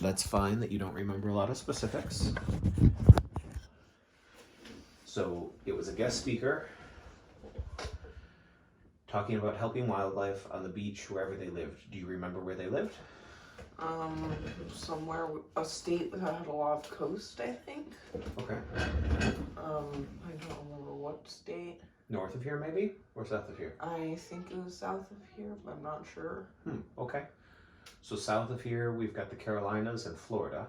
That's fine that you don't remember a lot of specifics. So it was a guest speaker talking about helping wildlife on the beach wherever they lived. Do you remember where they lived? Somewhere, a state that had a lot of coast, I think. Okay. I don't remember what state. North of here, maybe? Or south of here? I think it was south of here, but I'm not sure. Okay. So south of here, we've got the Carolinas and Florida.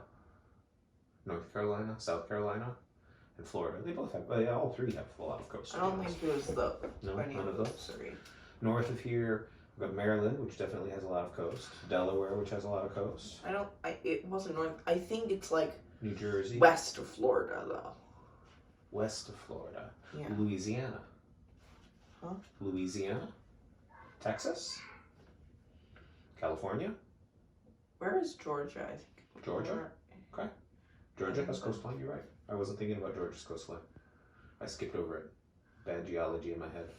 North Carolina, South Carolina, and Florida. They both have, all three have a lot of coast. I don't think it was none of those. Three. North of here, we've got Maryland, which definitely has a lot of coast. Delaware, which has a lot of coast. It wasn't north. I think it's like New Jersey. west of Florida, though. West of Florida. Yeah. Louisiana. Huh? Louisiana. Texas. California. Where is Georgia? I think. Georgia? Okay. Georgia has coastline, you're right. I wasn't thinking about Georgia's coastline. I skipped over it. Bad geology in my head.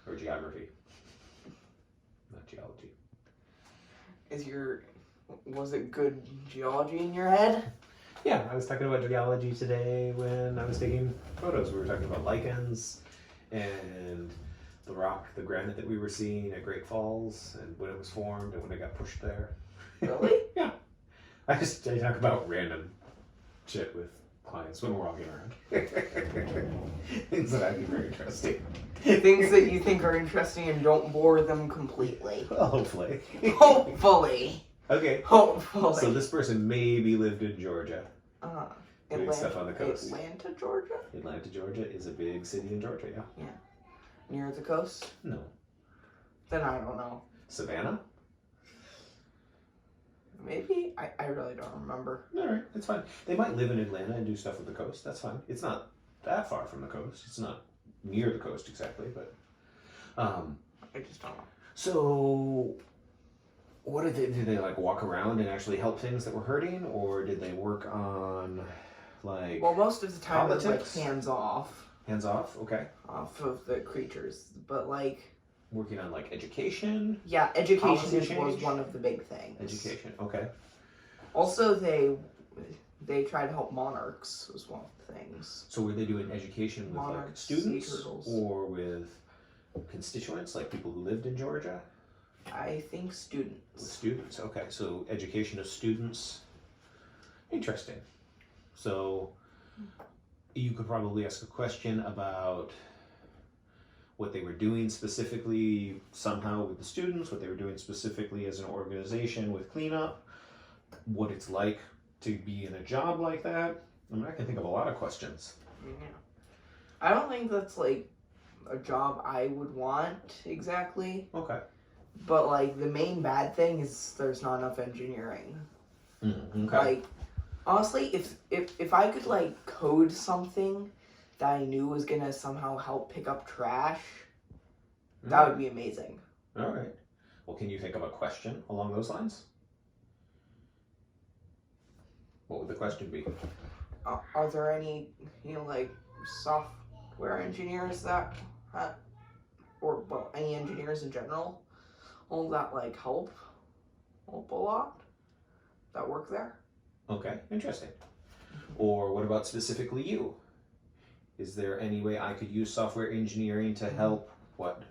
Or geography. Not geology. Was it good geology in your head? Yeah, I was talking about geology today when I was taking photos. We were talking about lichens and the rock, the granite that we were seeing at Great Falls and when it was formed and when it got pushed there. Really? Yeah. I talk about random shit with clients when we're walking around. Things that I think are interesting. Things that you think are interesting and don't bore them completely. Well, hopefully. Hopefully. Okay. Hopefully. So this person maybe lived in Georgia. Doing stuff on the coast. Atlanta, Georgia? Atlanta, Georgia is a big city in Georgia, yeah. Yeah. Near the coast? No. Then I don't know. Savannah? Maybe? I really don't remember. Alright, it's fine. They might live in Atlanta and do stuff with the coast. That's fine. It's not that far from the coast. It's not near the coast exactly, but I just don't know. So what did they like walk around and actually help things that were hurting, or did they work on like Well, most of the time it was like politics? hands off. Hands off? Okay. Off of the creatures. But like Working on like education? yeah, Policy education was change? one of the big things. Education, okay. Also they tried to help monarchs was one of the things. So were they doing education with like Monarchs, students sea turtles. or with constituents, like people who lived in Georgia? I think With students. students, okay. So education of students. Interesting. So you could probably ask a question about what they were doing specifically somehow with the students, what they were doing specifically as an organization with cleanup, what it's like to be in a job like that. I mean, I can think of a lot of questions. Yeah. I don't think that's like a job I would want exactly. Okay. But like the main bad thing is there's not enough engineering. Okay. Like honestly, if I could like code something that I knew was gonna somehow help pick up trash, that would be amazing. All right. Well, can you think of a question along those lines? What would the question be? Are there any like software engineers that or well any engineers in general all that like help a lot that work there? Okay, interesting. Or what about specifically you? Is there any way I could use software engineering to help what?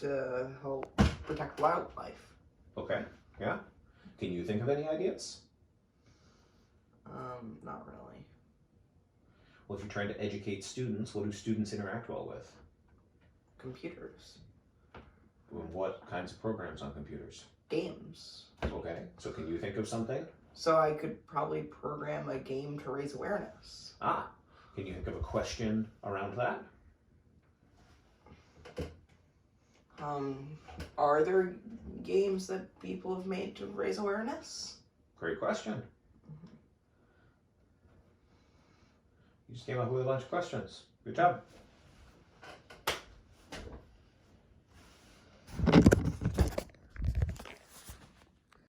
To help protect wildlife. Okay, yeah. Can you think of any ideas? Not really. Well, if you're trying to educate students, what do students interact well with? Computers. And what kinds of programs on computers? Games. Okay, so can you think of something? So I could probably program a game to raise awareness. Can you think of a question around that? Are there games that people have made to raise awareness? Great question. You just came up with a bunch of questions. Good job.